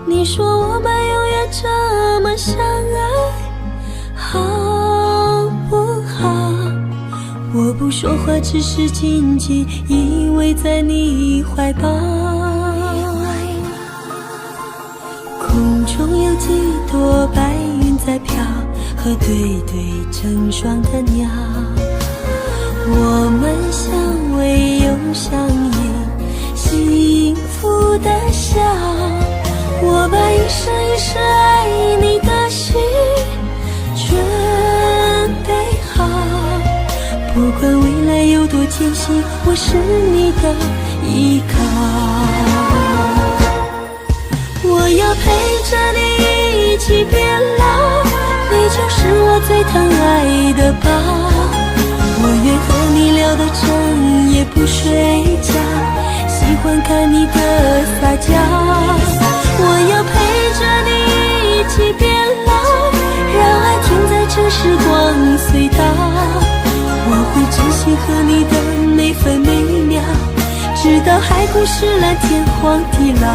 你说我们永远这么相爱，好不好？我不说话，只是紧紧依偎在你怀抱。空中有几朵白云在飘，和对对成双的鸟。我们相偎又相依，幸福的笑。我把一生一世爱你的心准备好，不管未来有多艰辛，我是你的依靠。我要陪着你一起变老，你就是我最疼爱的宝。我愿和你聊到整夜不睡觉，喜欢看你的撒娇。我要陪着你一起变老，让爱停在这时光隧道。我会珍惜和你的每分每秒，直到海枯石烂，天荒地老。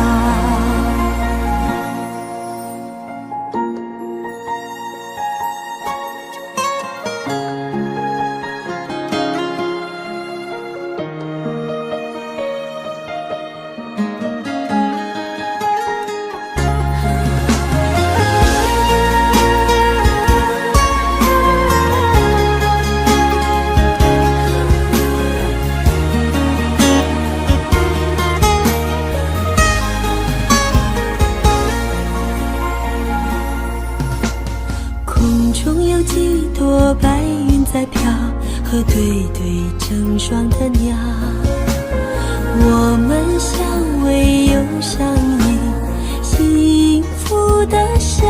白云在飘，和对对成双的鸟。我们相偎又相依，幸福的笑。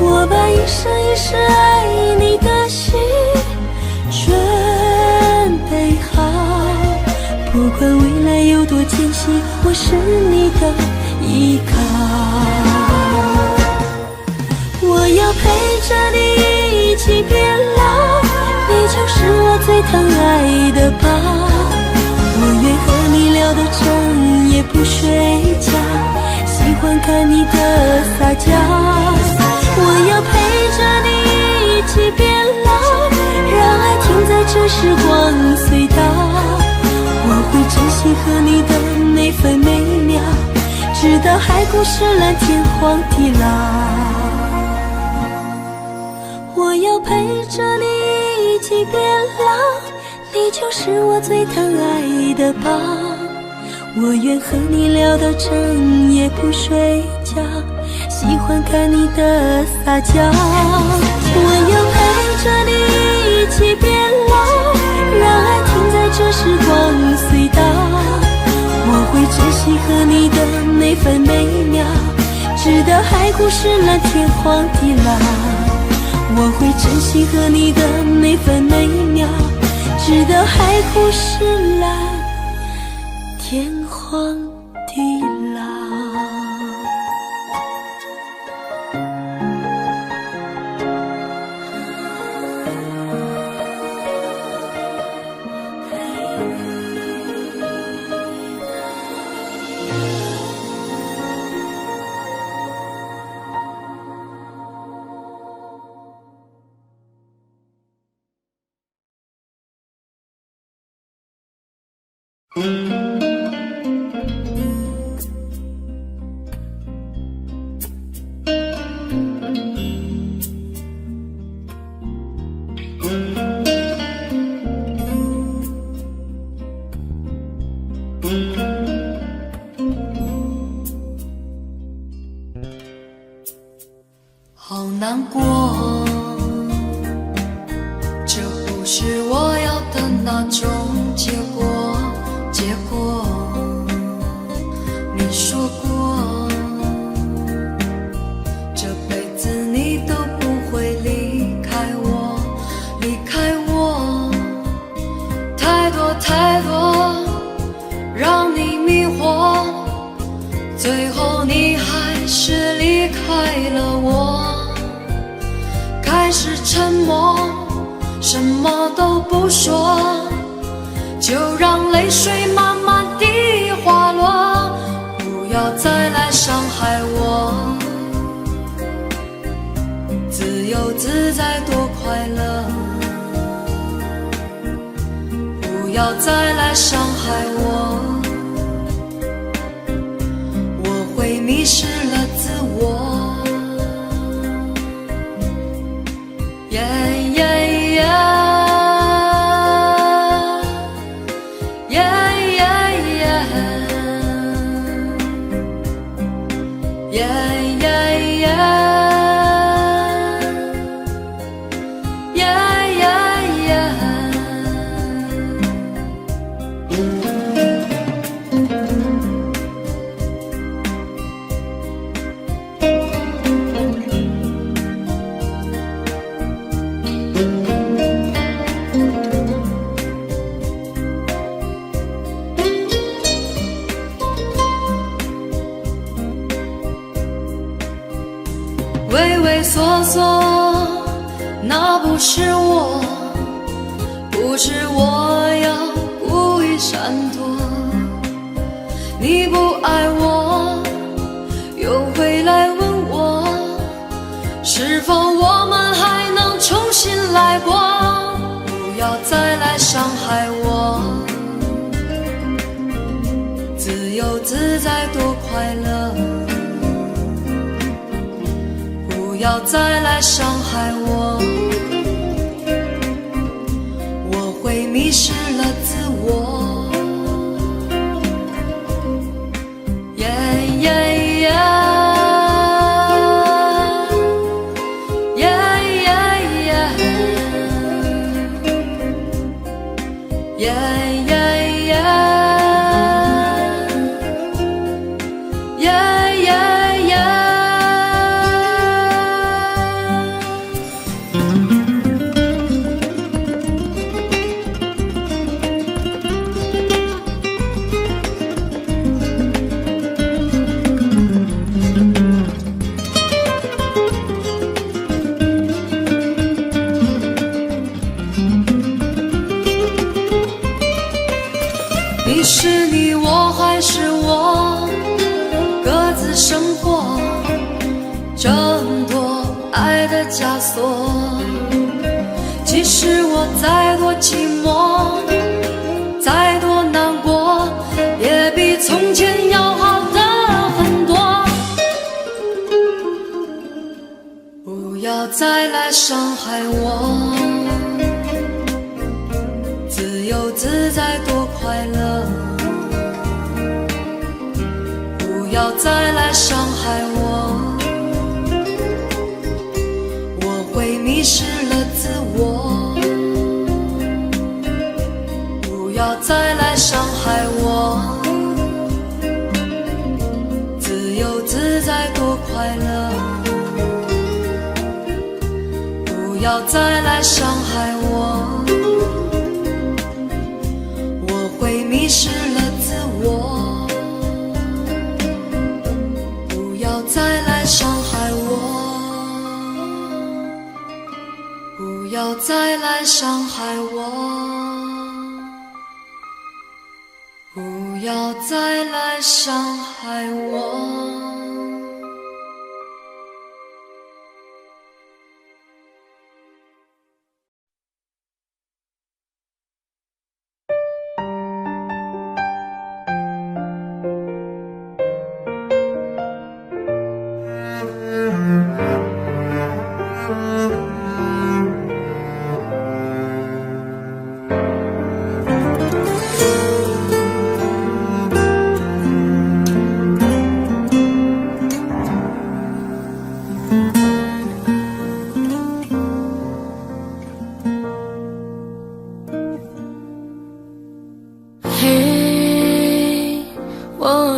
我把一生一世爱你的心准备好，不管未来有多艰辛，我是你的依靠。我要陪着你一起变老，你就是我最疼爱的宝。我愿和你聊到整夜不睡觉，喜欢看你的撒娇。我要陪着你一起变老，让爱停在这时光隧道。我会珍惜和你的每分每秒，直到海枯石烂，天荒地老。我要陪着你一起变老，你就是我最疼爱的宝。我愿和你聊到整夜不睡觉，喜欢看你的撒娇。我要陪着你一起变老，让爱停在这时光隧道。我会珍惜和你的每分每秒，直到海枯石烂，天荒地老。我会珍惜和你的每分每秒，直到海枯石烂，天荒地老。好难过，这不是我要的那种结果。你说过，这辈子你都不会离开我，太多太多让你迷惑，最后你还是离开了我。开始沉默，什么都不说，就让泪水慢慢地滑落，不要再来伤害我。要再来伤害我，我会迷失了自我。畏畏缩缩，那不是我，不是我要故意闪躲。你不爱我，又回来问我，是否我们还能重新来过？不要再来伤害我，自由自在多快乐。不要再来伤害我，我会迷失了自我。你是你，我还是我，各自生活，挣脱爱的枷锁。即使我再多寂寞，再多难过，也比从前要好的很多。不要再来伤害我，自由自在多快乐。不要再来伤害我，我会迷失了自我。不要再来伤害我，自由自在多快乐。不要再来伤害我，我会迷失了自我。不要再来伤害我，不要再来伤害我，不要再来伤害我。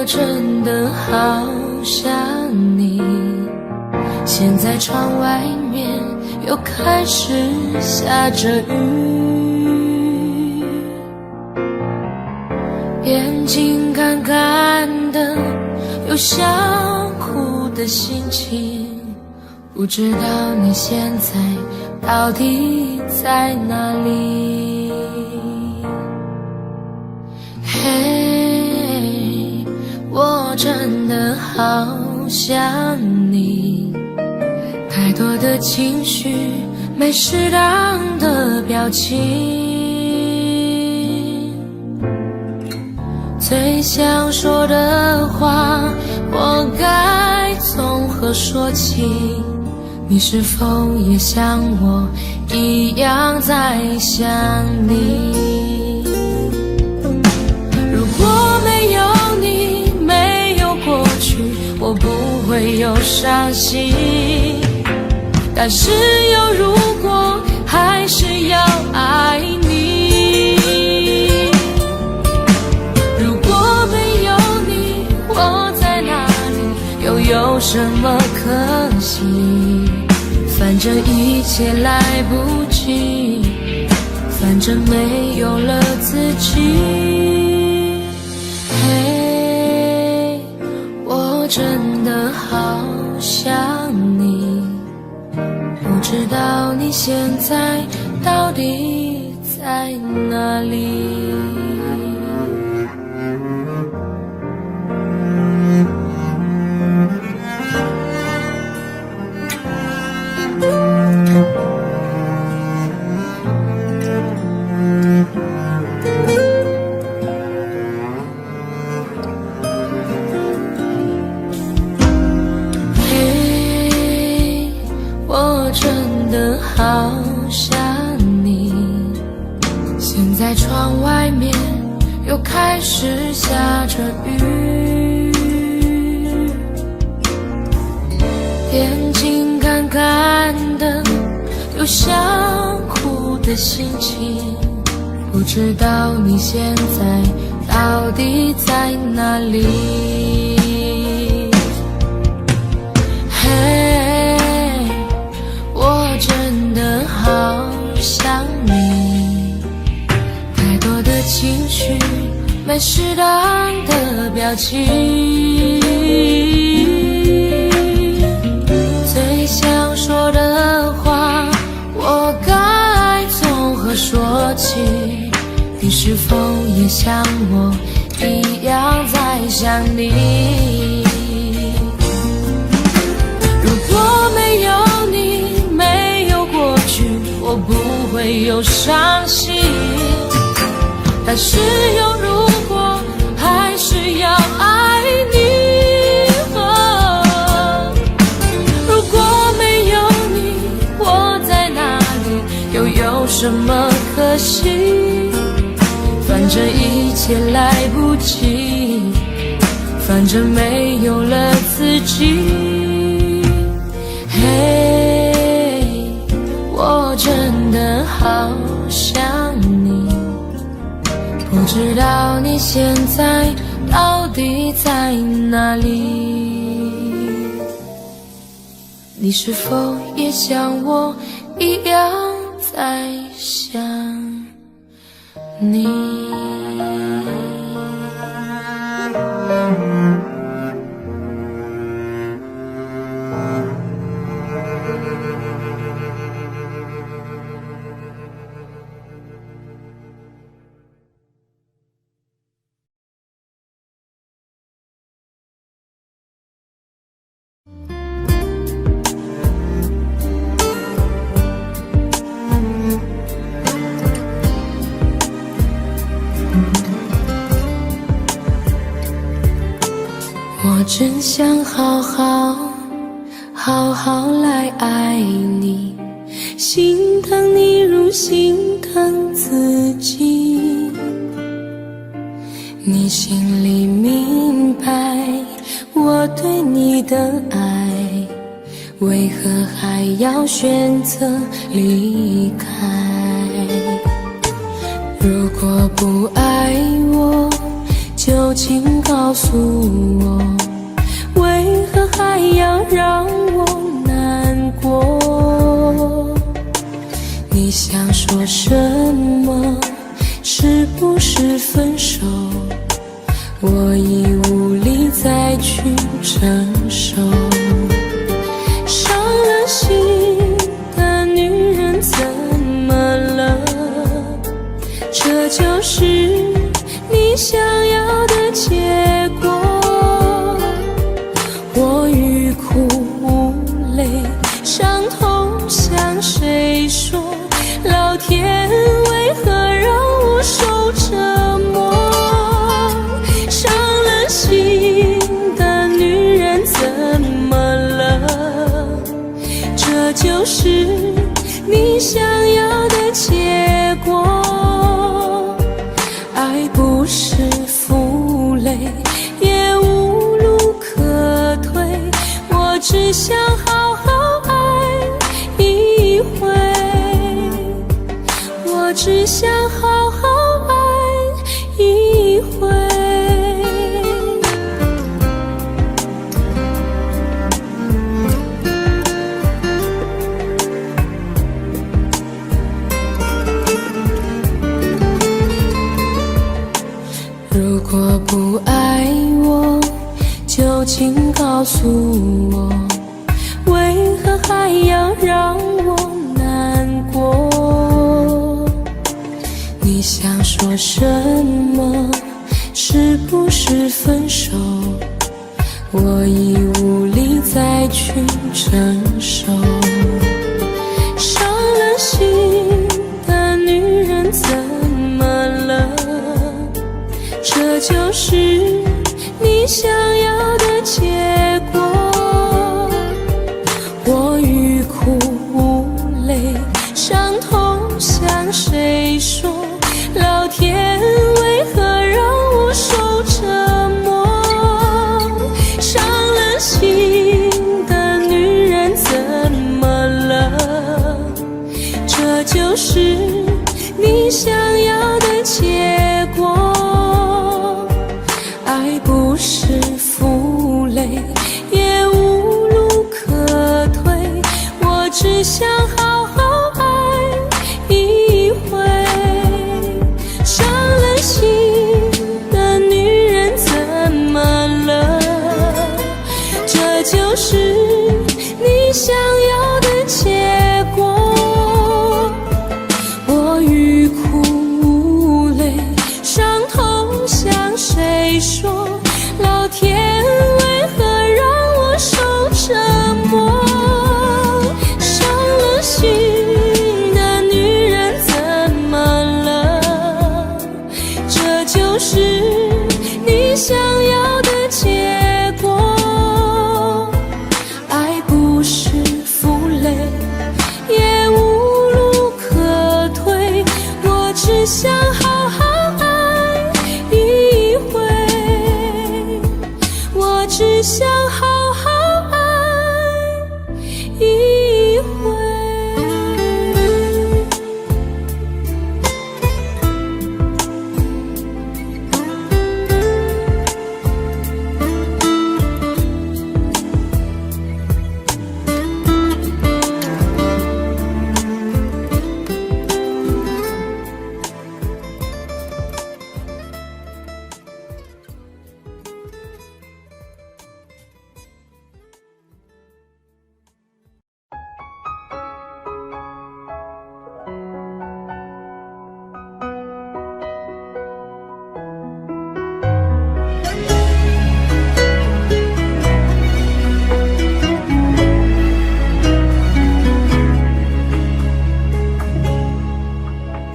真的好想你，现在窗外面又开始下着雨，眼睛干干的，有想哭的心情，不知道你现在到底在哪里。我真的好想你，太多的情绪，没适当的表情，最想说的话，我该从何说起？你是否也像我一样在想你？如果没有你，没有过去，我不会有伤心。但是有如果，还是要爱你。如果没有你，我在哪里，又有什么可惜？反正一切来不及，反正没有了自己。嘿，我真的好想你，不知道你现在到底在哪里？好想你，现在窗外面又开始下着雨，眼睛干干的，有想哭的心情，不知道你现在到底在哪里？好想你，太多的情绪，没适当的表情，最想说的话，我该从何说起？你是否也像我一样在想你？如果没有你，我不会有伤心，但是有如果，还是要爱你。如果没有你，我在哪里，又有什么可惜？反正一切来不及，反正没有了自己。我真的好想你，不知道你现在到底在哪里？你是否也像我一样在想你？我真想好好来爱你，心疼你如心疼自己。你心里明白我对你的爱，为何还要选择离开？如果不爱我，就请告诉我，为何还要让我难过？你想说什么？是不是分手？我已无力再去承受。伤了心的女人怎么了？这就是你想要的结果。我欲哭无泪，伤痛向谁说？老天为何让我受折磨？只想好好爱一回，我只想好好爱一回。如果不爱我，就请告诉我，为何还要让我难过？你想说什么？是不是分手？我已无力再去承受。伤了心的女人怎么了？这就是你想要的结果。我欲哭无泪，伤痛向谁说？老天为何让我受折磨？伤了心的女人怎么了？这就是你想要的结果。爱不是负累，也无路可退，我只想好好爱一回。伤了心的女人怎么了？这就是你想要的结果。我欲哭无泪，伤痛向谁说？老天为何让我受折磨？伤了心的女人怎么了？这就是你想要的结果。爱不是负累，也无路可退，我只想好好爱一回，我只想好好爱一回。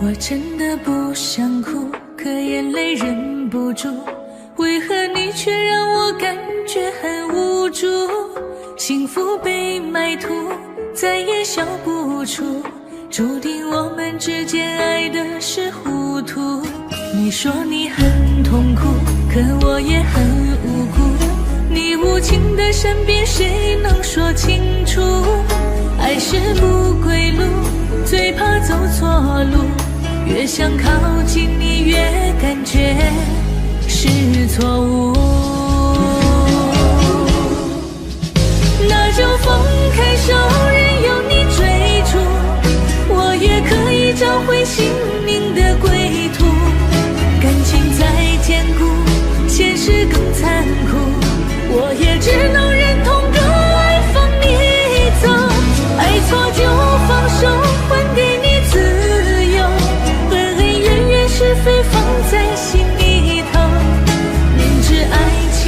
我真的不想哭，可眼泪忍不住，为何你却让我感觉很无助？幸福被埋土，再也笑不出，注定我们之间爱的是糊涂。你说你很痛苦，可我也很无辜，你无情的身边谁能说清楚？爱是不归路，最怕走错路，越想靠近你越感觉是错误。那就放开手，任由你追逐，我也可以找回心灵的归途。感情再坚固，现实更残酷，我也只能忍痛割爱放你走。爱错就放手，还给你自由，恩恩怨怨是非放在心里头，明知爱情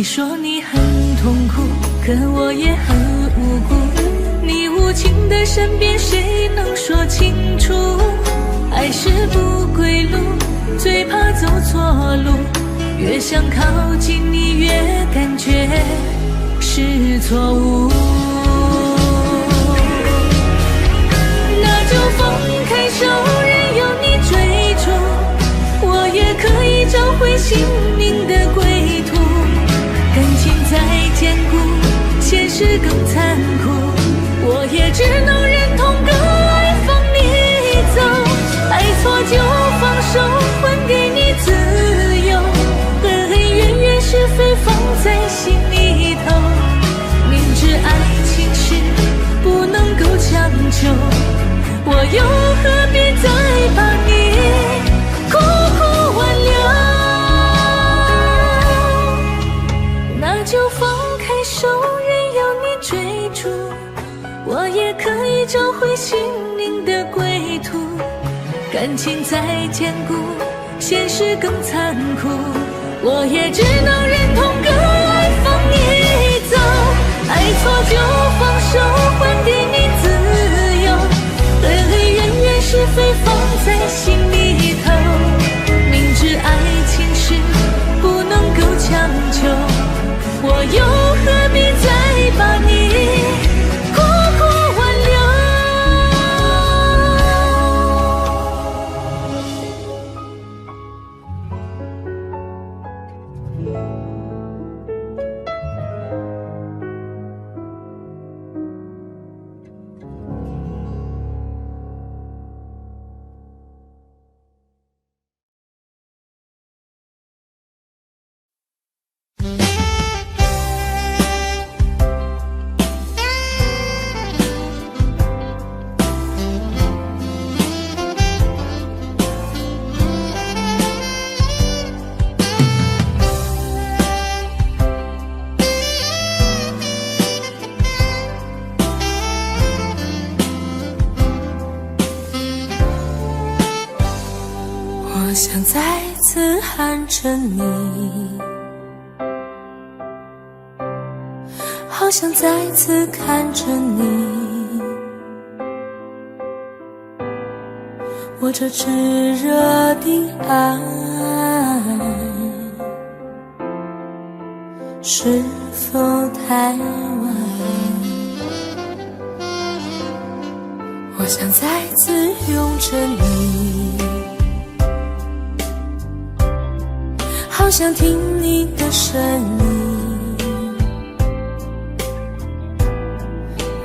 说你很痛苦，可我也很无辜。你无情的身边，谁能说清楚？爱是不归路，最怕走错路。越想靠近你，越感觉是错误。那就放开手，任由你追逐，我也可以找回心灵的归途。感情再坚固，现实更残酷，我也只能忍痛割爱放你走。爱错就放手，还给你自由，恩恩怨怨是非放在心里头。明知爱情是不能够强求，我又何必再把你苦苦挽留？那就放开手，任由你追逐，我也可以找回心灵的归途。感情再坚固，现实更残酷，我也只能忍痛割爱放你走。爱错就放手，还给你自由，恩恩怨怨是非放在心里头。明知爱情是不能够强求，我又何必再把你苦苦挽留？我想再次喊着你，好想再次看着你，我这炙热的爱是否太晚？我想再次拥着你，好想听你的声音，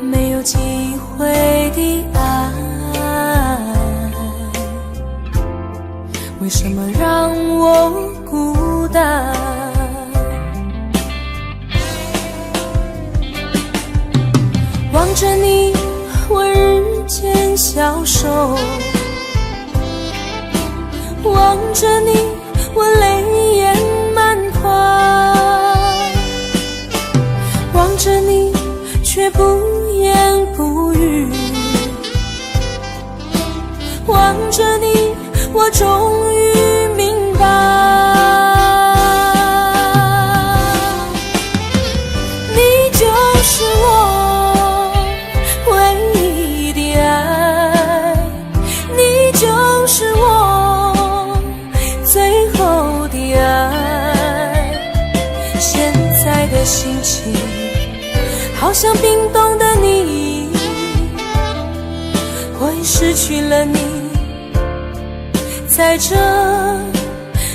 没有机会的爱，为什么让我孤单？望着你，我日渐消瘦，望着你，我泪眼满眶，望着你却不言不语，望着你我终于明白，你就是我唯一的爱，你就是我最后的爱。现在的心情好像冰冻的你，我已失去了你，在这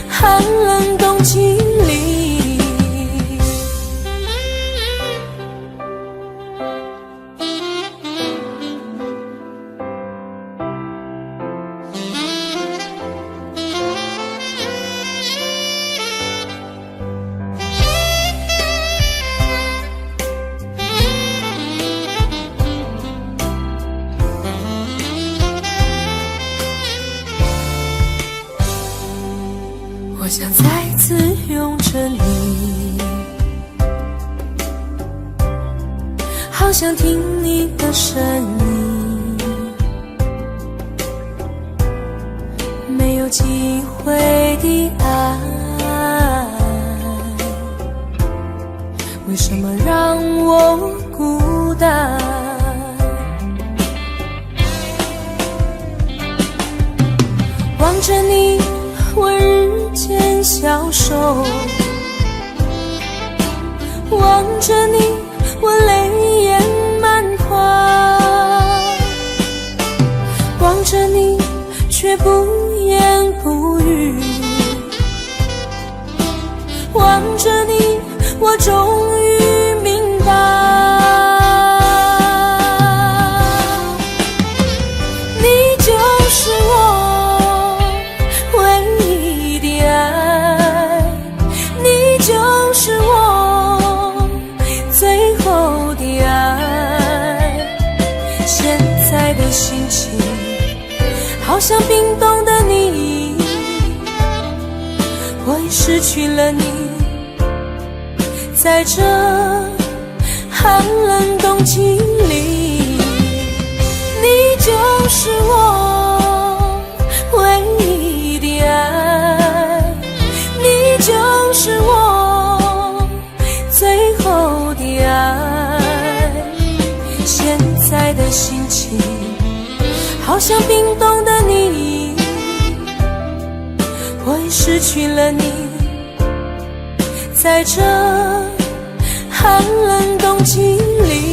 寒冷冬季里。我想再次拥着你，好想听你的声音，没有机会的爱，为什么让我孤单？望着你，我日渐消瘦，望着你，我泪眼满眶，望着你，却不言不语，望着你，我终于明白，你就是我唯一的爱，你就是我最后的爱。现在的心情好像冰冻的你，我已失去了你，在这寒冷冬季里，你就是我唯一的爱，你就是我最后的爱。现在的心情好像冰冻的你，我已失去了你，在这寒冷冬季里。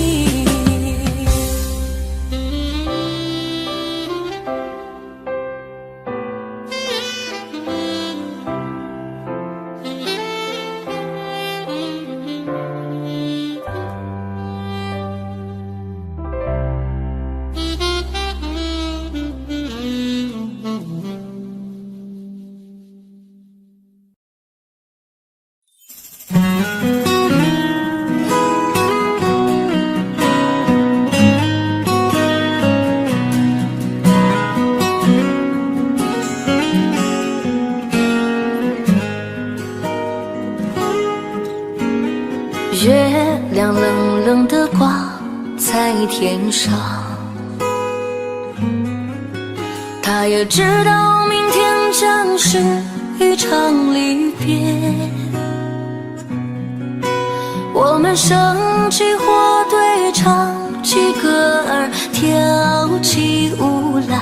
月亮冷冷地挂在天上，他也知道明天将是一场离别。我们升起火堆，唱起歌儿，跳起舞来，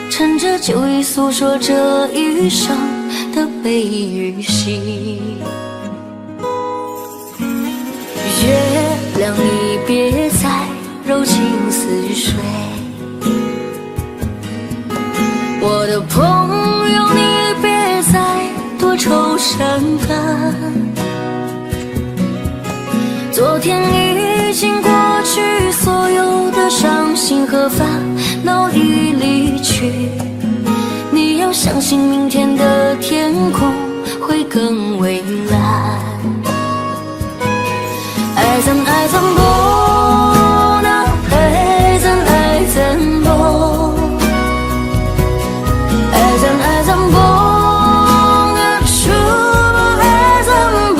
趁着酒意诉说这一生的悲与喜。月亮，你别再柔情似水，我的朋友，你别再多愁善感。昨天已经过去，所有的伤心和烦恼已离去，你要相信明天的天空会更蔚蓝。爱怎爱怎不能，爱怎爱怎不，爱怎爱怎不能，说爱怎不。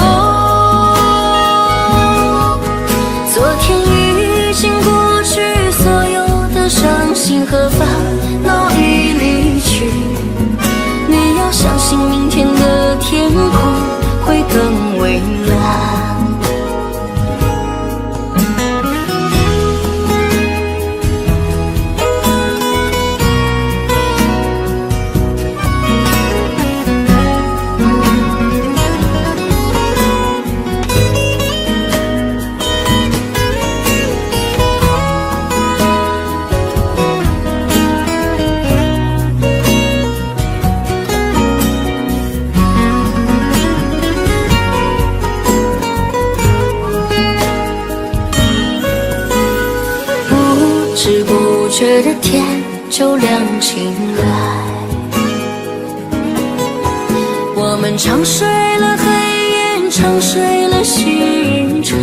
昨天已经过去，所有的伤心和烦恼已离去，你要相信明天的天空会更蔚蓝。不知不觉的天就亮起来，我们长睡了黑夜，长睡了星辰，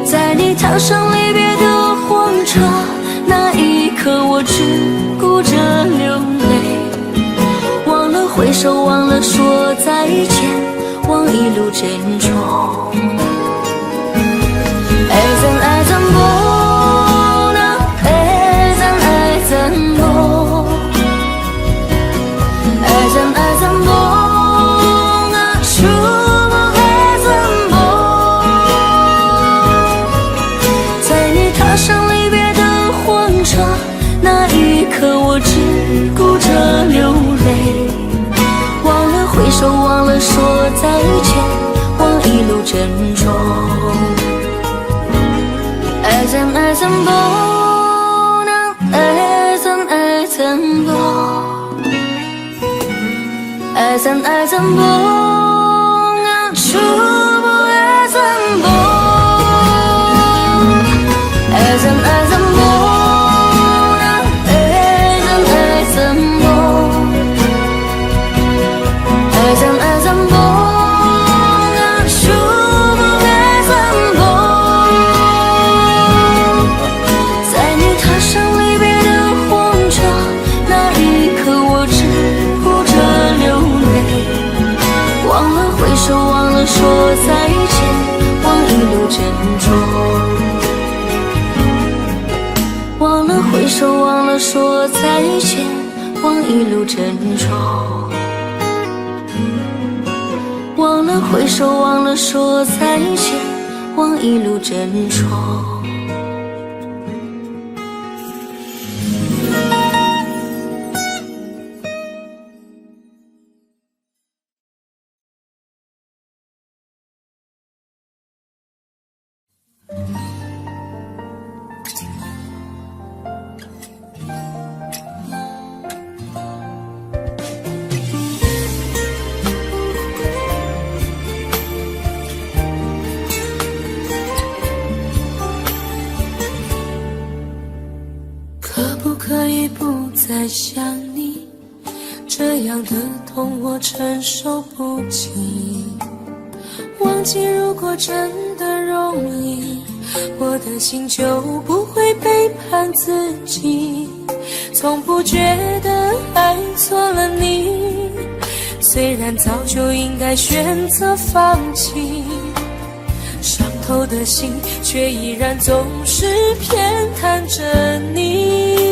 在你踏上离别的火车，那一刻我只顾着流泪，忘了挥手，忘了说再见，忘一路珍重。爱怎爱怎不能，爱怎爱怎不，爱怎爱怎不能，说回首忘了说再见，忘一路珍重。爱怎爱怎不能，爱怎爱怎不，爱怎爱怎不能，触不爱怎不，爱怎爱怎不能，爱怎爱怎不，爱怎爱怎不能，触不爱怎不。在你踏上离别的火车，那一刻我只顾着流泪，忘了挥手，忘了说再见，忘一路珍重。忘了挥手，忘了说再见，忘一路珍重。忘了挥手，忘了说再见，忘一路珍重。可以不再想你，这样的痛我承受不起。忘记如果真的容易，我的心就不会背叛自己。从不觉得爱错了你，虽然早就应该选择放弃，伤透的心却依然总是偏袒着你。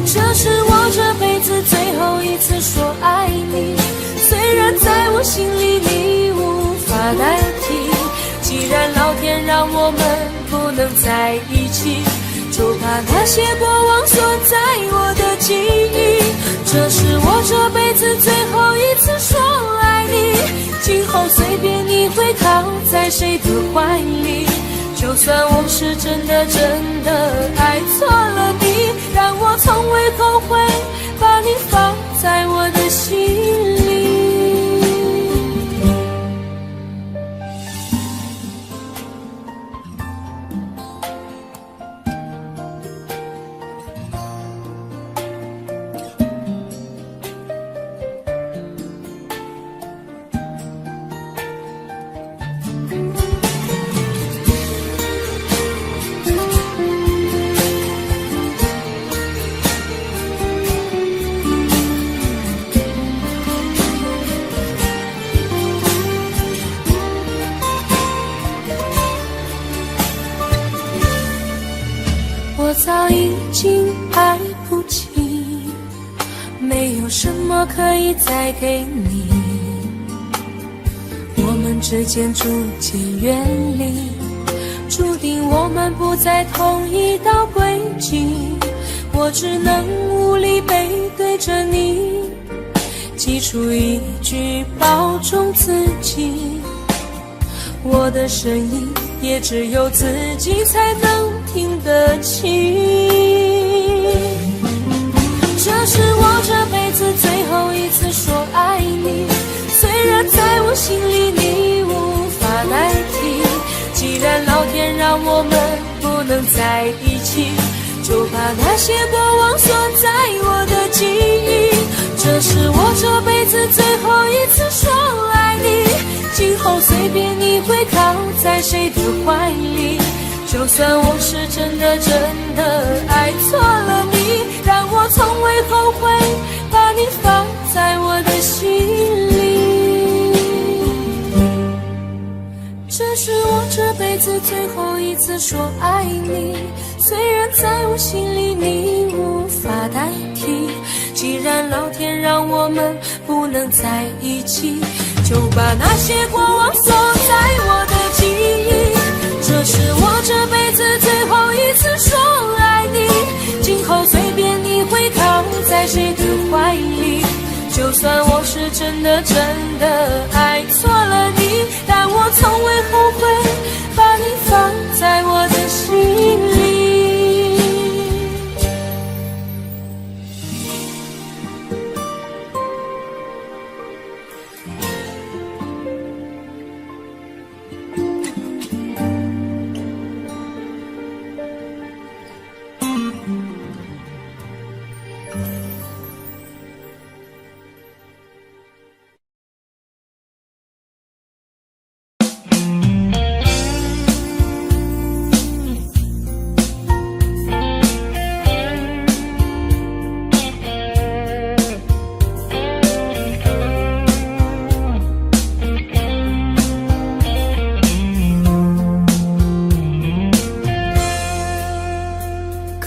这是我这辈子最后一次说爱你，虽然在我心里你无法代替。既然老天让我们不能在一起，就把那些过往锁在我的记忆。这是我这辈子最后一次说爱你，今后随便你会靠在谁的怀里。就算我是真的爱错了你，让我从未后悔把你放在我的心里。我早已经爱不起，没有什么可以再给你。我们之间逐渐远离，注定我们不在同一道轨迹。我只能无力背对着你，挤出一句保重自己。我的声音也只有自己才能听得清。这是我这辈子最后一次说爱你，虽然在我心里你无法代替。既然老天让我们不能在一起，就把那些过往锁在我的记忆。这是我这辈子最后一次说爱你，今后随便你会靠在谁的怀里。就算我是真的爱错了你，让我从未后悔把你放在我的心里。这是我这辈子最后一次说爱你，虽然在我心里你无法代替。既然老天让我们不能在一起，就把那些过往锁在我的记忆。这是我这辈子最后一次说爱你，今后随便你会靠在谁的怀里。就就算我是真的爱错了你，但我从未后悔把你放在我的心里。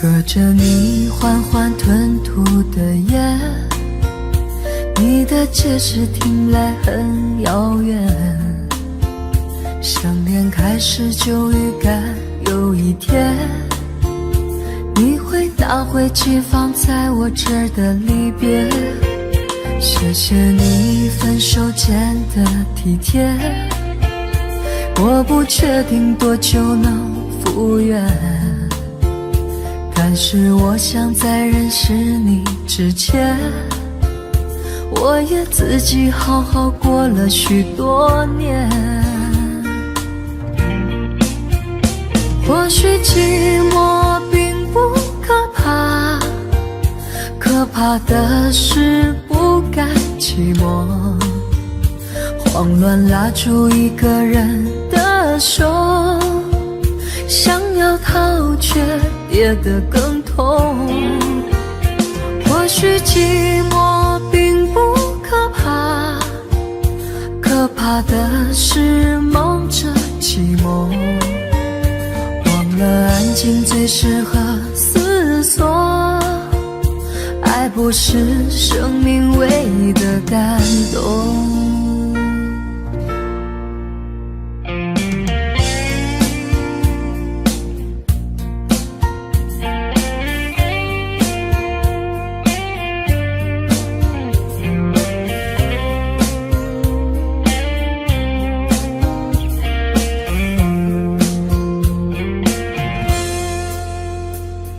隔着你缓缓吞吐的烟，你的解释听来很遥远，想念开始就预感有一天你会拿回寄放在我这儿的离别。谢谢你分手前的体贴，我不确定多久能复原，但是我想在认识你之前，我也自己好好过了许多年。或许寂寞并不可怕，可怕的是不甘寂寞，慌乱拉住一个人的手，想要逃却跌得更痛。或许寂寞并不可怕，可怕的是忙着寂寞，忘了安静最适合思索，爱不是生命唯一的感动。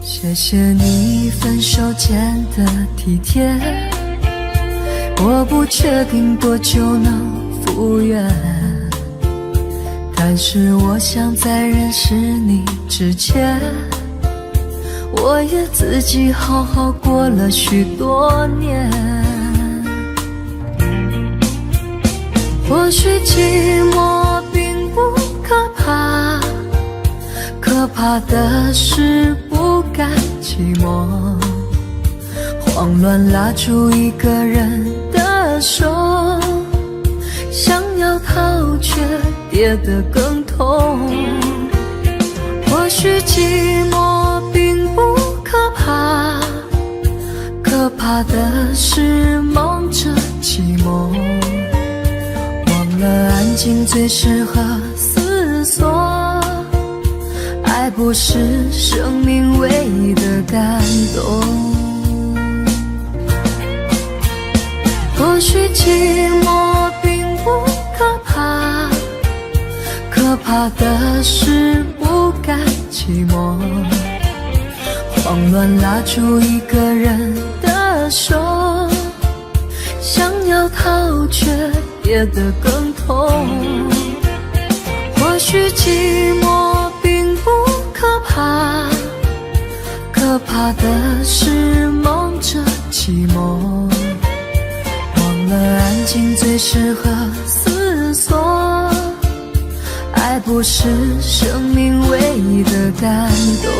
谢谢你分手前的体贴，我不确定多久能复原，但是我想在认识你之前，我也自己好好过了许多年。或许寂寞并不可怕，可怕的是不甘寂寞，慌乱拉住一个人的手，想要逃却跌得更痛。或许寂寞并不可怕，可怕的是忙着寂寞，忘了安静最适合思索，爱不是生命唯一的感动。或许寂寞并不可怕，可怕的是不甘寂寞，慌乱拉住一个人的手，想要逃却跌得更痛。或许寂寞并不可怕，可怕的是忙着寂寞，忘了安静最适合思索，爱不是生命唯一的感动。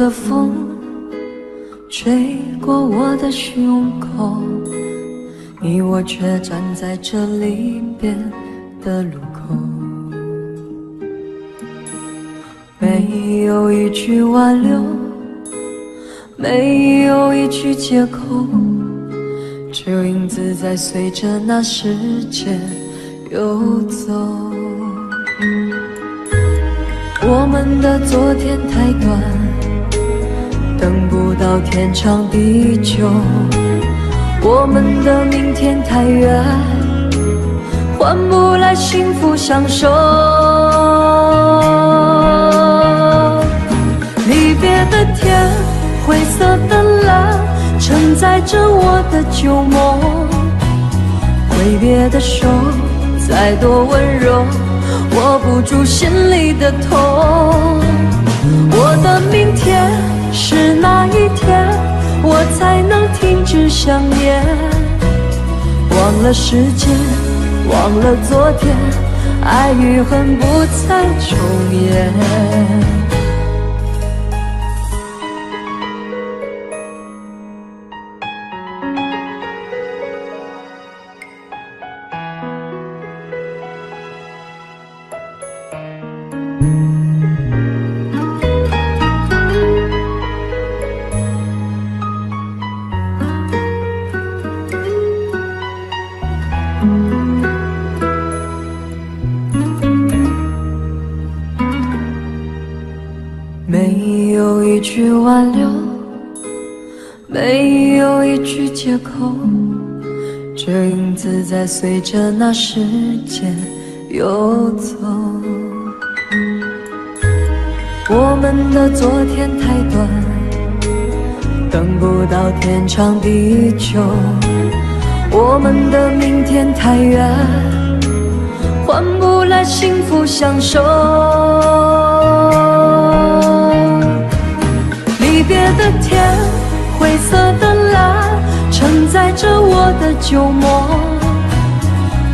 的风吹过我的胸口，你我却站在这离别的路口。没有一句挽留，没有一句借口，只有影子在随着那时间游走。我们的昨天太短，等不到天长地久，我们的明天太远，换不来幸福相守。离别的天，灰色的蓝，承载着我的旧梦。挥别的手，再多温柔，握不住心里的痛。我的明天是哪一天，我才能停止想念？忘了时间，忘了昨天，爱与恨不再重演。没有一句挽留，没有一句借口，只有影子在随着那时间游走。我们的昨天太短，等不到天长地久，我们的明天太远，换不来幸福相守。离别的天，灰色的蓝，承载着我的旧梦。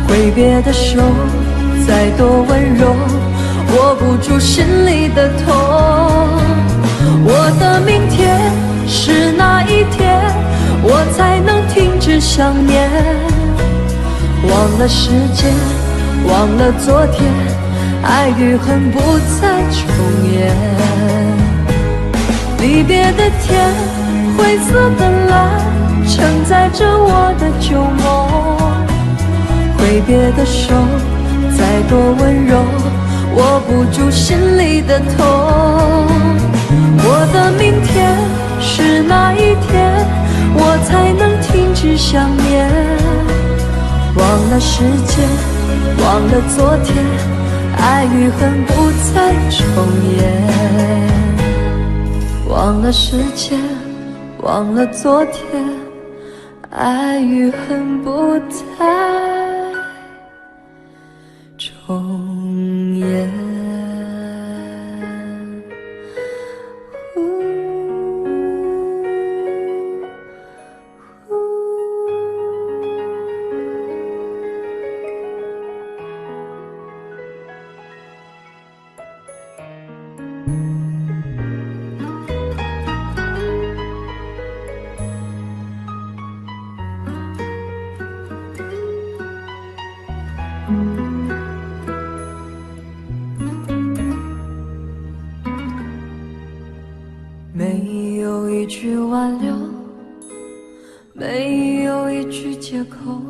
挥别的手，再多温柔，握不住心里的痛。我的明天是哪一天，我才能停止想念？忘了时间，忘了昨天，爱与恨不再重演。离别的天，灰色的蓝，承载着我的旧梦。挥别的手，再多温柔，握不住心里的痛。我的明天是哪一天，我才能停止想念？忘了时间，忘了昨天，爱与恨不再重演。忘了时间，忘了昨天，爱与恨不再重演。没有一句挽留，没有一句借口，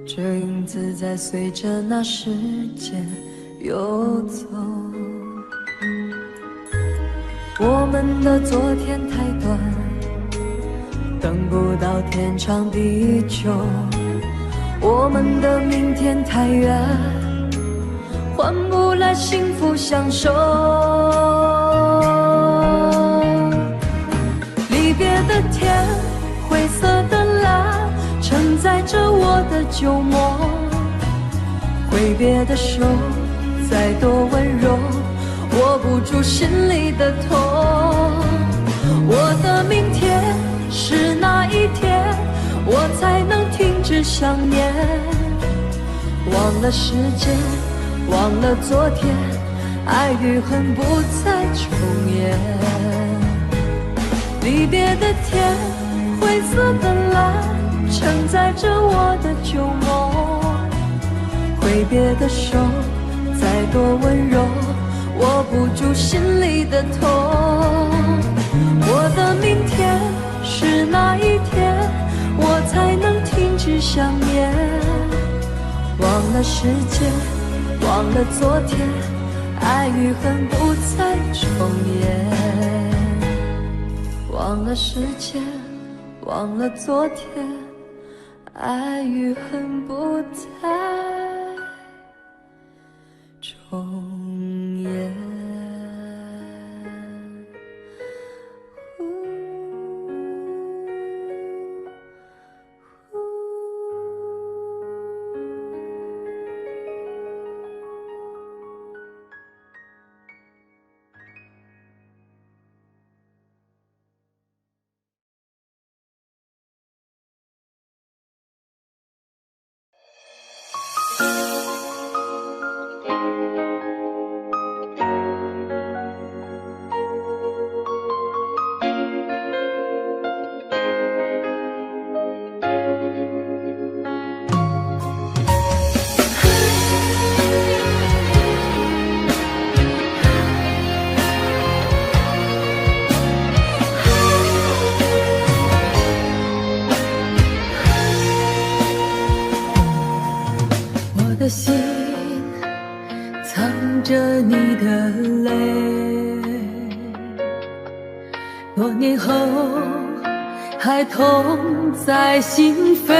只有影子在随着那时间游走。我们的昨天太短，等不到天长地久，我们的明天太远，换不来幸福相守。离别的天，灰色的蓝，承载着我的旧梦。挥别的手，再多温柔，握不住心里的痛。我的明天是哪一天，我才能停止想念？忘了时间，忘了昨天，爱与恨不再重演。离别的天，灰色的蓝，承载着我的旧梦。挥别的手，再多温柔，握不住心里的痛。我的明天是哪一天，我才能停止想念？忘了时间，忘了昨天，爱与恨不再重演。忘了时间，忘了昨天，爱与恨不再重演。我的心藏着你的泪，多年后还痛在心扉。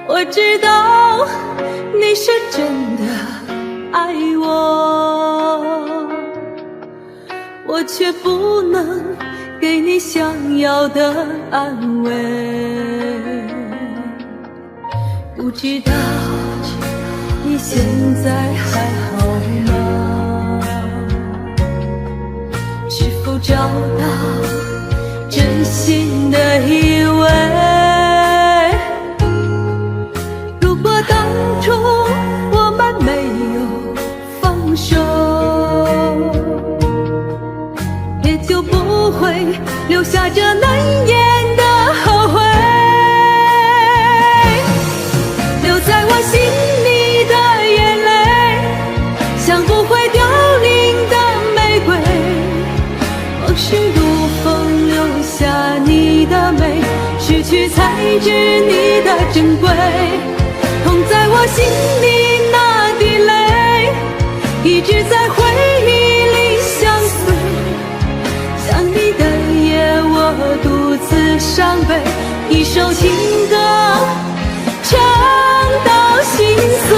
我知道你是真的爱我，我却不能给你想要的安慰。不知道你现在还好吗？是否找到真心的依偎？如果当初我们没有放手，也就不会留下这难言的后悔。我心里的眼泪，像不会凋零的玫瑰，往事如风留下你的美，失去才知你的珍贵。痛在我心里那滴泪，一直在回忆里相随。想你的夜，我独自伤悲，一首情歌唱到心碎。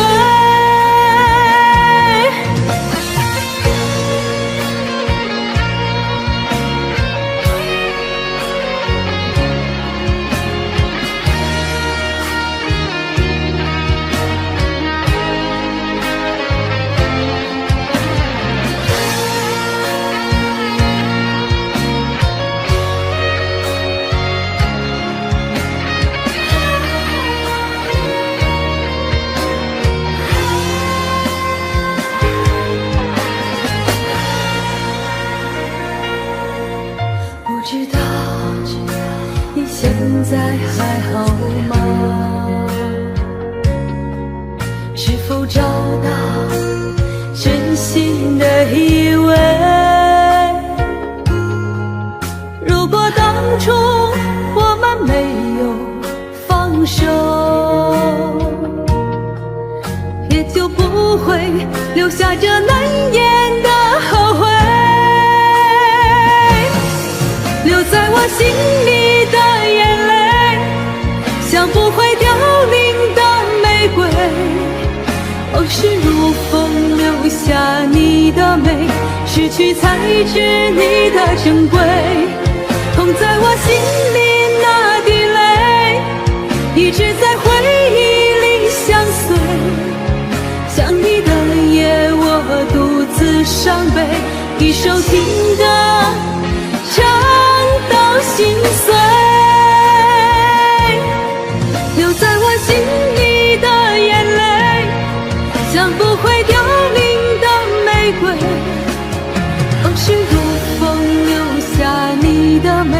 现在还好吗？是否找到真心的依偎？如果当初我们没有放手，也就不会留下这难言的后悔。留在我心里的眼泪，像不会凋零的玫瑰，往事如风留下你的美，失去才知你的珍贵。痛在我心里那滴泪，一直在回忆里相随。想你的夜，我独自伤悲，一首情歌唱到心碎。留在我心里的眼泪，像不会掉的美，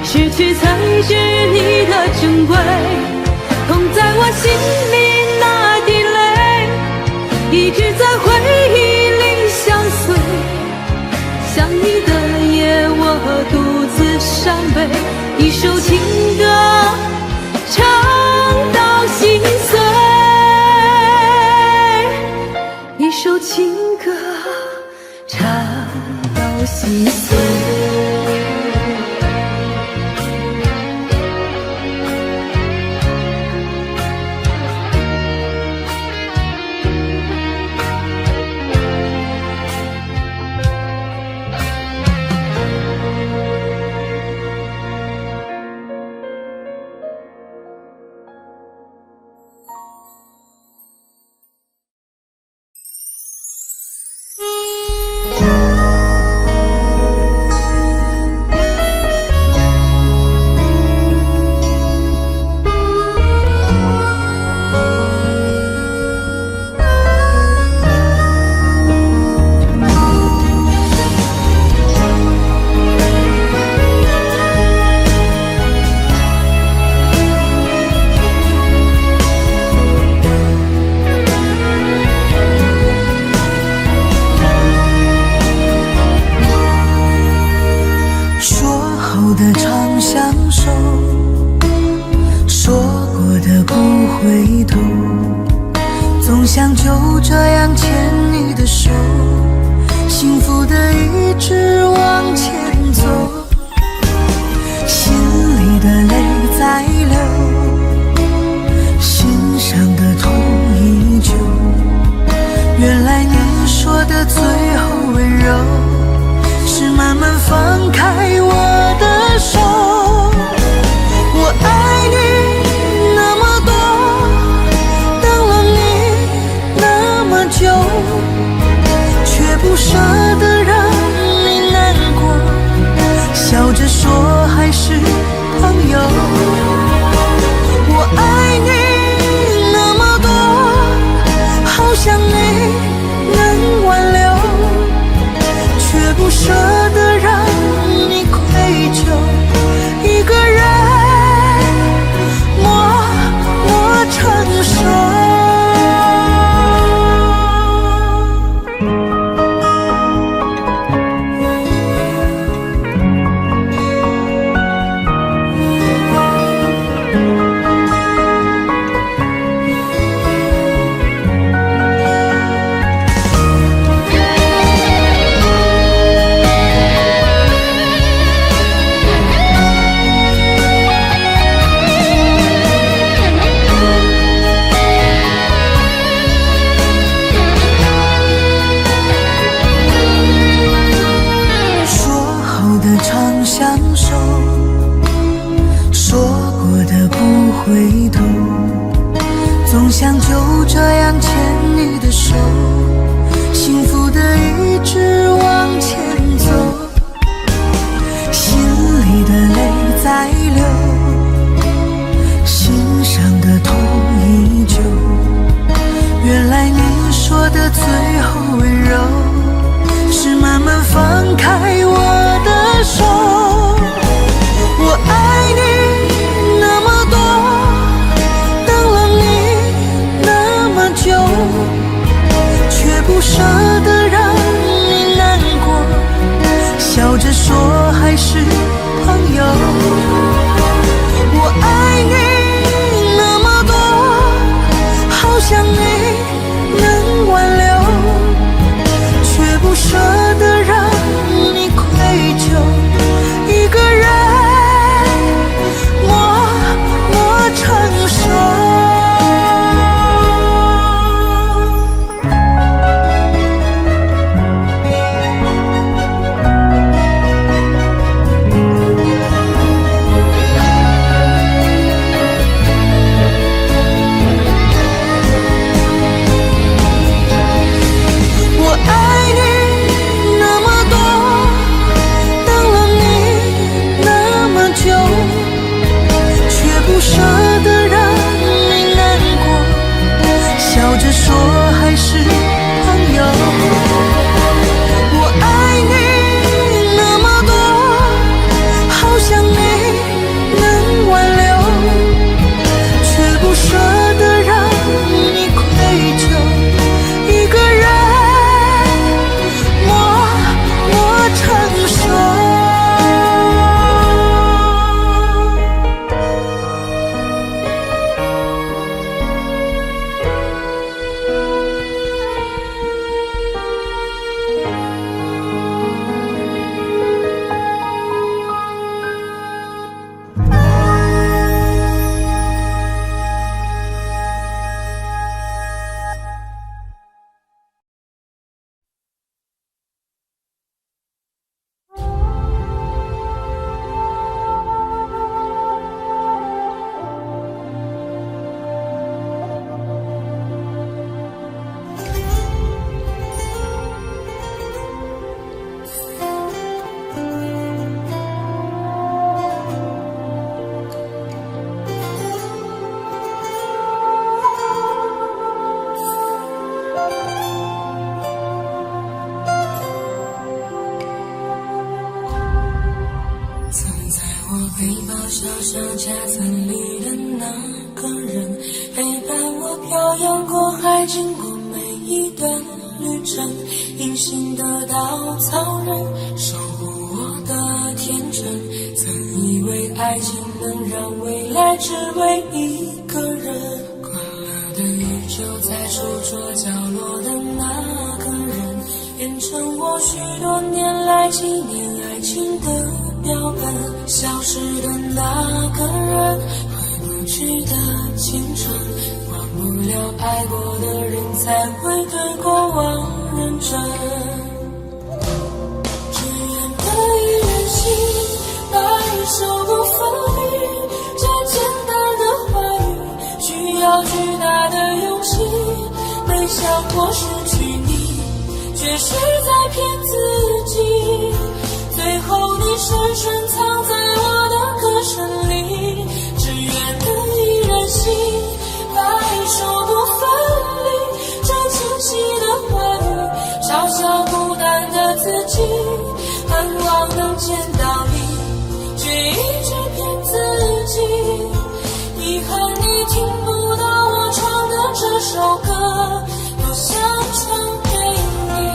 失去才知你的珍贵。痛在我心里那滴泪，一直在回忆里相随。想你的夜，我独自伤悲，一首情歌唱到心碎，一首情歌唱到心碎。总想就这样牵你的手，幸福的一直往前走，心里的泪在流，心上的痛依旧。原来你说的最后温柔，是慢慢放开我的手。我爱你那么多，等了你那么久，却不舍得让你难过，笑着说还是朋友。我爱你那么多，好想你能挽留，却不舍得让你愧疚，一个人默默承受。回头，总想就这样牵你的手，幸福的一直往前走，心里的泪在流，心上的痛依旧。原来你说的最后温柔，是慢慢放开我的手。我爱你那么多，等了你那么久，我背包小小夹层里的那个人，陪伴我漂洋过海，经过每一段旅程，隐形的稻草人，守护我的天真。曾以为爱情能让未来只为一个人，关了灯依旧在书桌角落的那个人，变成我许多年来纪念爱情的标本。消失的那个人，回不去的青春，忘不了爱过的人，才会对过往认真。只愿得一人心，白首不分离，这简单的话语需要巨大的勇气。没想过失去你，却是在骗自己。最后你深深藏在我的歌声里，只愿得一人心，白首不分离。这清晰的话语嘲笑孤单的自己，盼望能见到你，却一直骗自己。遗憾你听不到我唱的这首歌，多想唱给你。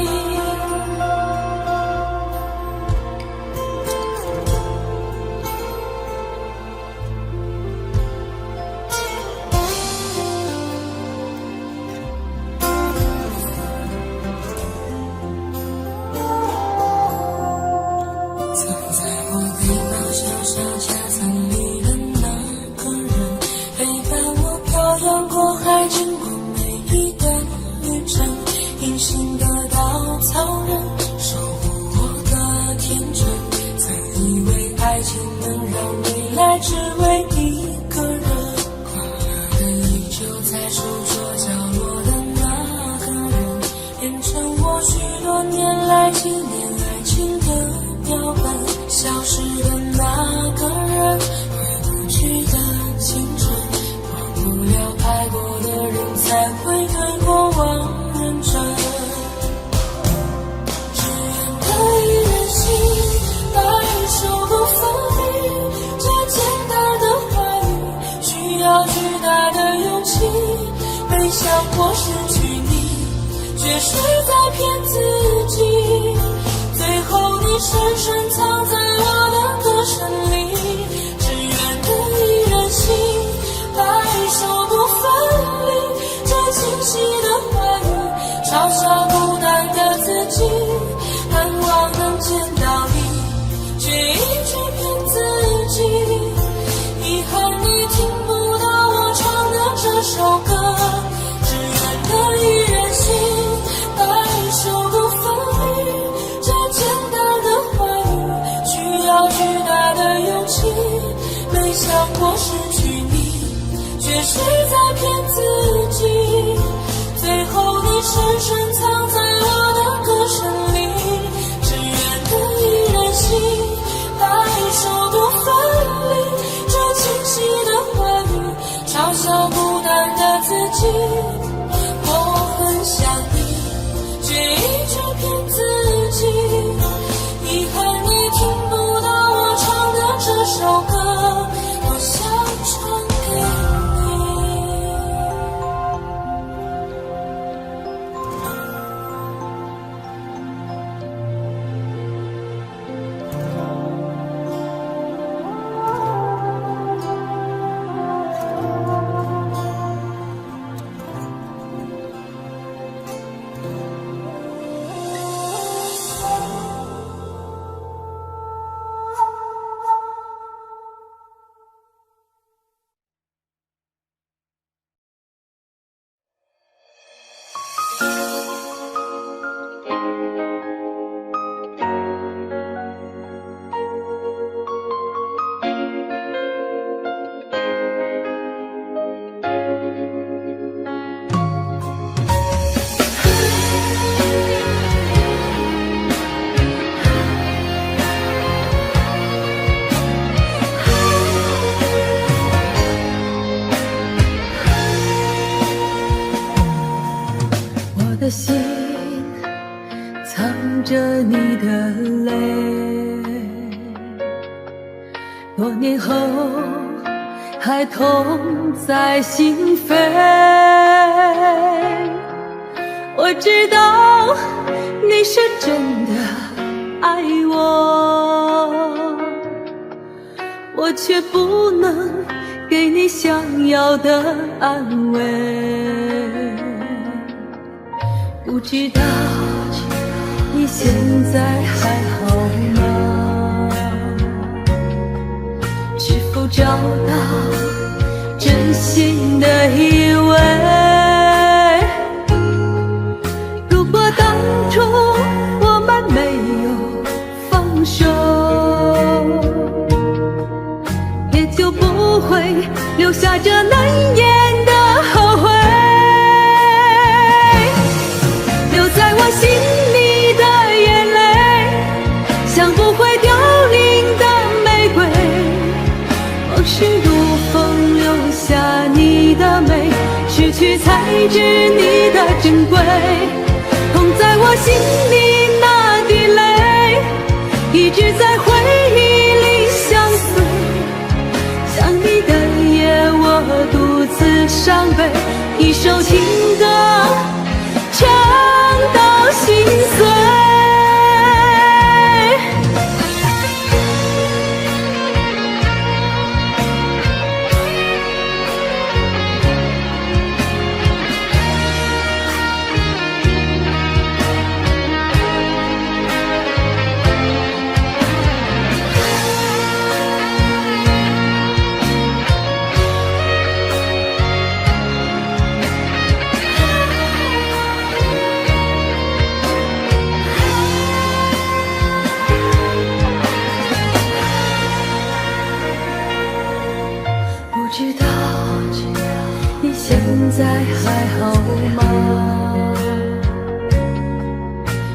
只为一个人，关了灯依旧在书桌角落的那个人，变成我许多年来纪念爱情的标本。消失的那个人，回不去的青春，忘不了爱过的人，才会对过往认真。只愿得一人心，白首不分离。简单的话语需要巨大的勇气，没想过失去你，却是在骗自己。最后你深深藏在我的歌声里，只愿得一人心，白首不分离。这清晰的话语嘲笑孤单的自己，盼望能见到你，却一直骗自己。遗憾你听不到我唱的这首歌，只愿得一人心，白首不分离。这简单的话语需要巨大的勇气，没想过失去你，却是在骗自己。最后你深深藏在我的歌声里，只愿得一人心，白首不分离。这清晰的话语嘲笑孤单的自己，我很想你，却一直骗自己。遗憾你听不到我唱的这首歌，多想唱给你。的心藏着你的泪，多多年后还痛在心扉。我知道你是真的爱我，我却不能给你想要的安慰。不知道你现在还好吗？是否找到真心的依偎？如果当初我们没有放手，也就不会留下这难言的后悔。留在我心里的眼泪，像不会凋零的玫瑰。往事如风，留下你的美，失去才知你的珍贵。痛在我心里那滴泪，一直在回忆里相随。想你的夜，我独自伤悲，一首情歌唱到心碎。不知道你现在还好吗？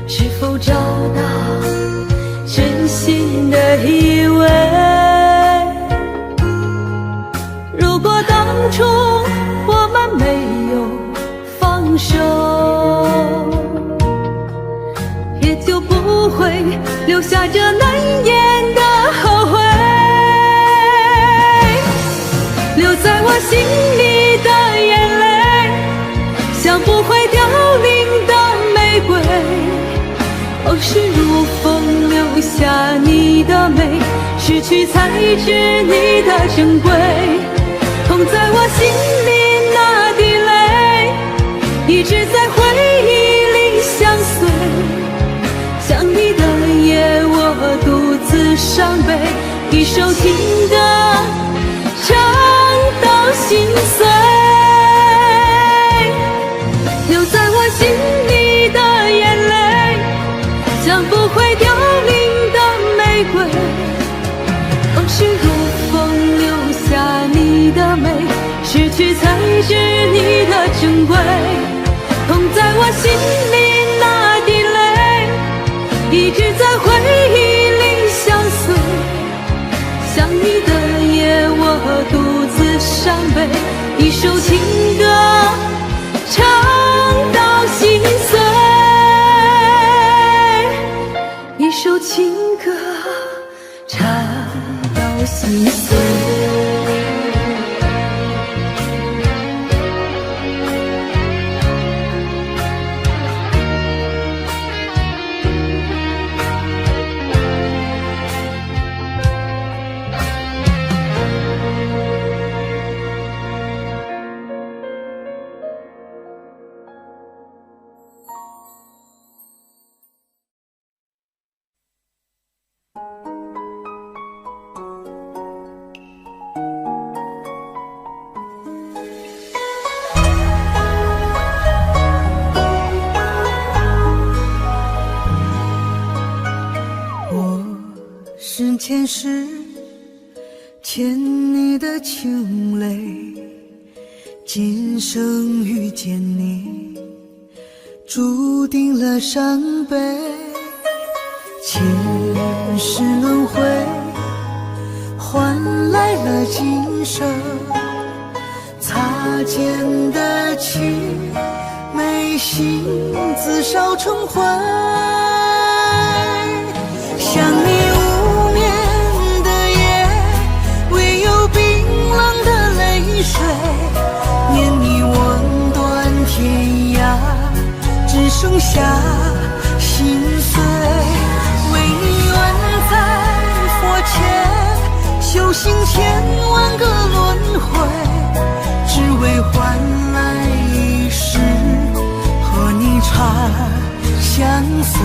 是否找到真心的依偎？如果当初我们没有放手，也就不会留下这难言的后悔。留在我心里的眼泪，像不会凋零的玫瑰。往事如风，留下你的美，失去才知你的珍贵。痛在我心里那滴泪，一直在回忆里相随。想你的夜，我独自伤悲，一首情歌唱到心碎。留在我心里的眼泪，像不会凋零的玫瑰。往事如风，留下你的美，失去才知你的珍贵。痛在我心里那滴泪，一直在回忆里相随。想你的夜，我独自伤悲，一首情歌唱到心碎。一首情歌唱到心碎。是前世欠你的情泪，今生遇见你，注定了伤悲。前世轮回，换来了今生擦肩的情，眉心自烧成灰。想你无眠的夜，行千万个轮回，只为换来一世和你长相随。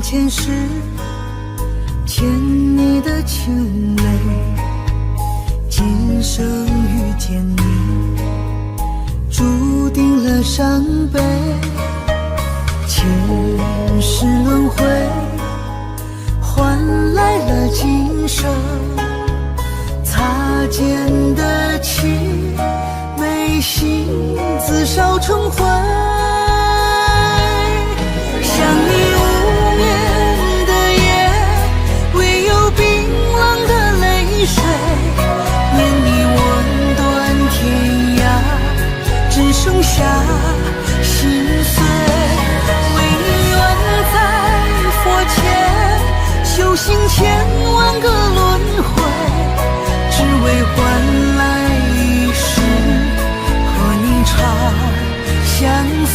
前世欠你的情泪，今生遇见你，注定了伤悲。前世轮回，换来了今生擦肩的情，眉心自烧成灰。想你无眠的夜，唯有冰冷的泪水，念你吻断天涯，只剩下心碎。为你愿在佛前修行千万个轮回，只为换来一世和你长相随。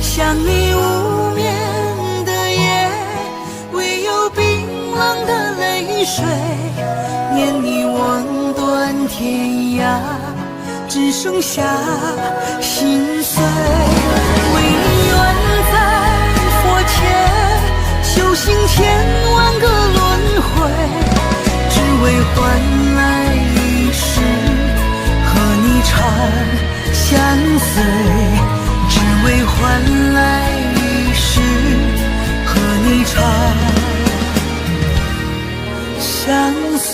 想你无眠的夜，唯有冰冷的泪水，念你吻断天涯，只剩下心碎。为你愿在佛前修行千万个轮回，只为换来一世和你长相随。只为换来一世和你长相随。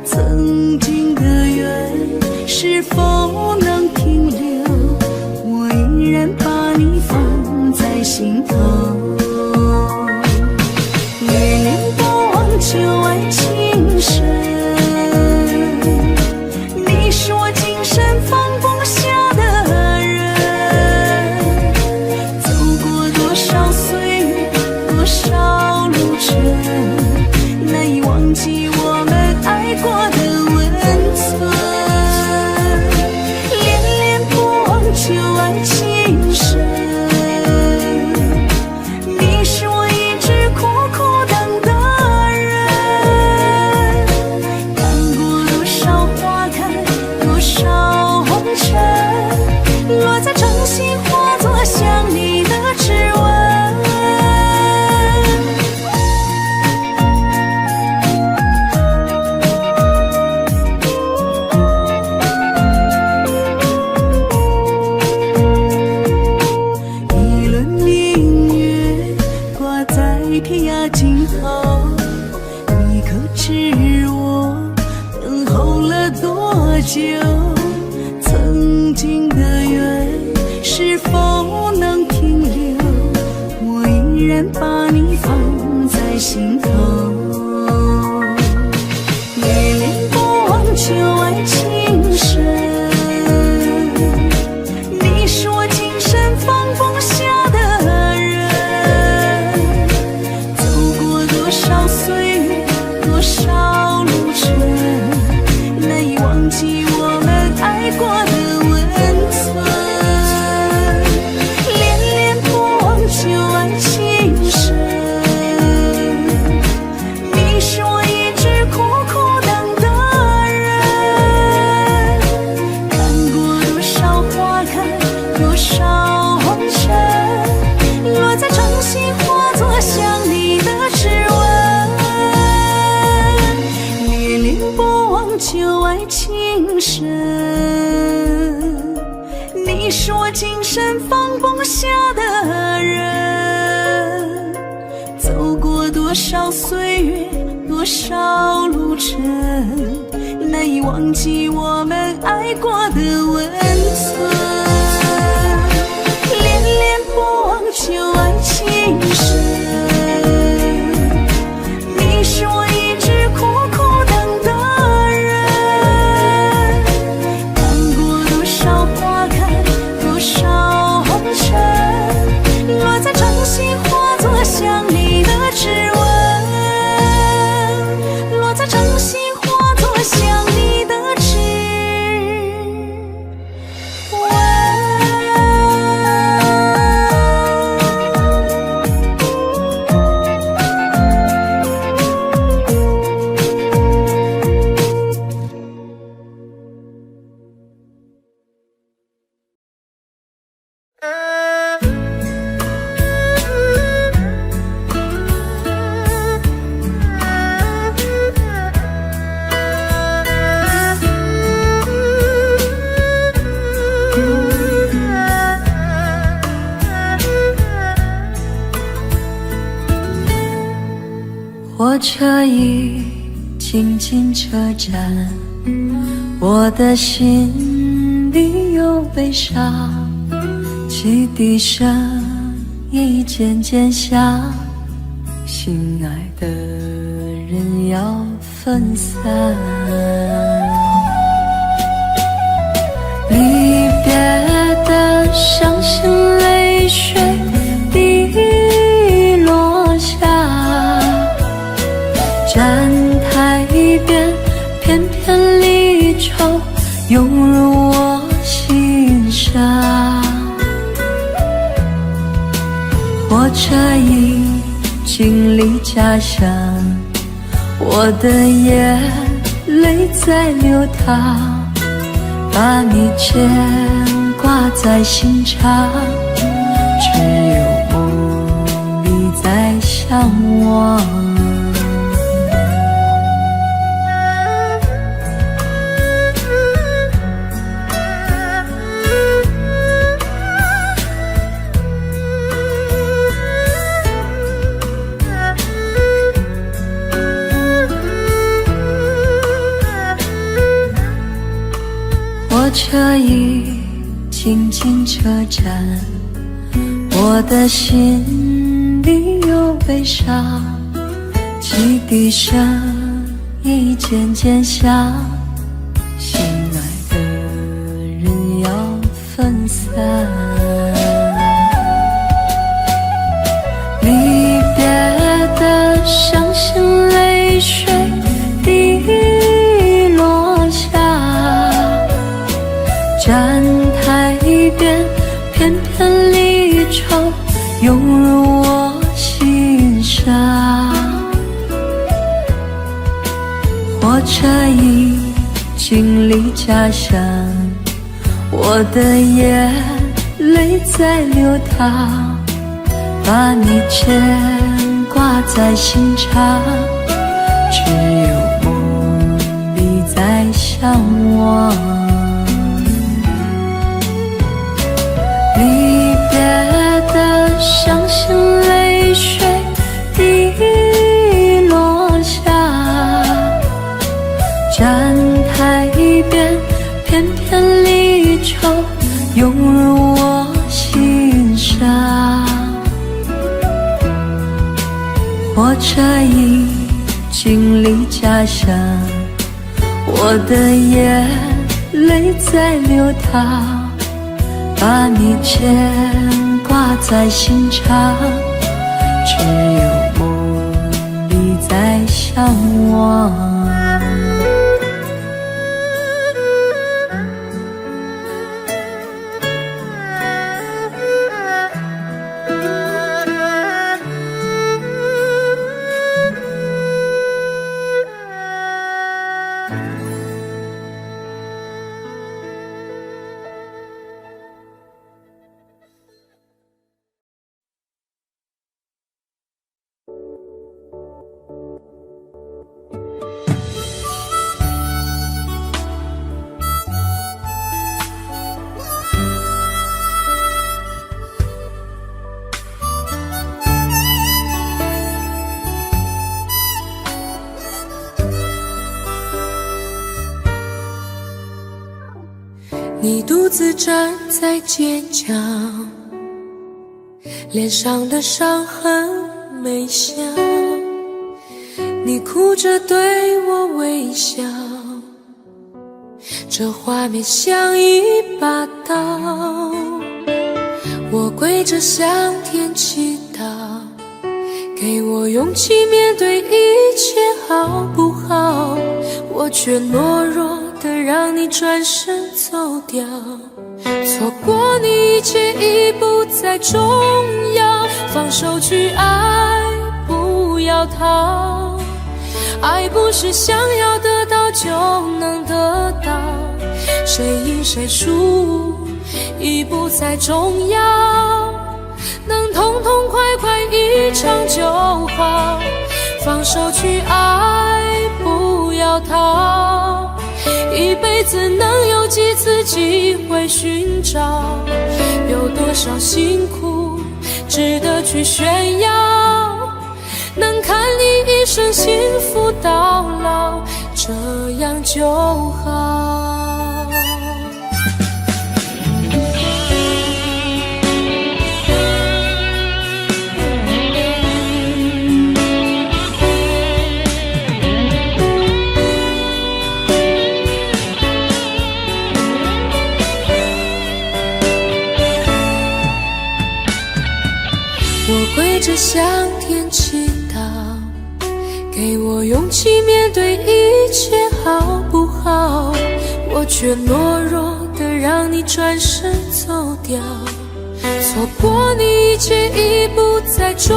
曾经的缘是否能停留？我然把你放在心头。恋恋不忘旧爱情深，你是我今生放不下的人。走过多少岁月，多少路程，难以忘记我们爱过的温存。恋恋不忘旧爱情深，你是我一直苦苦等的人。看过多少花开，多少红尘，落在掌心化作想你的指纹。恋恋不忘旧爱情深，你是我今生放不下的人。走过多少岁月，多少路程，难以忘记我们爱过的温存。恋恋不忘旧爱情深，你是我一直苦苦等的人。看过多少花开，多少红尘，落在掌心化作想你的指纹。落在掌心化作想你的指纹。火车已经进车站，我的心里有悲伤，汽笛声已渐渐响，心爱的人要分散。离别的伤心泪水滴落下，站台边片片离愁涌入我心上。火车已经离家乡，我的眼泪在流淌，把你牵挂在心上，只有梦里在向往。火车已经进车站，我的心里有悲伤，汽笛声已渐渐响，心爱的人要分散。离别的伤心泪水滴落下，站台边片片离愁涌入我心上。火车已经离家乡，我的眼泪在流淌，把你牵挂在心上，只有梦里在向往。离别的伤心泪水滴落下，站台边片片离愁涌入我心上。火车已经离家乡，我的眼泪在流淌，把你牵挂在心上，只有梦里在向往。你独自站在街角，脸上的伤痕没消，你哭着对我微笑，这画面像一把刀。我跪着向天祈祷，给我勇气面对一切好不好？我却懦弱的让你转身走掉，错过你一切已不再重要，放手去爱，不要逃。爱不是想要得到就能得到，谁赢谁输已不再重要，能痛痛快快一场就好。放手去爱，不要逃，一辈子能有几次机会寻找？有多少辛苦值得去炫耀？能看你一生幸福到老，这样就好。我跪着向天祈祷，给我勇气面对一切好不好？我却懦弱的让你转身走掉，错过你一切已不再重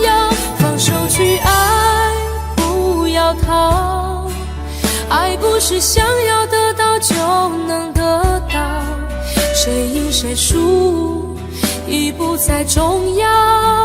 要。放手去爱，不要逃，爱不是想要得到就能得到，谁赢谁输已不再重要，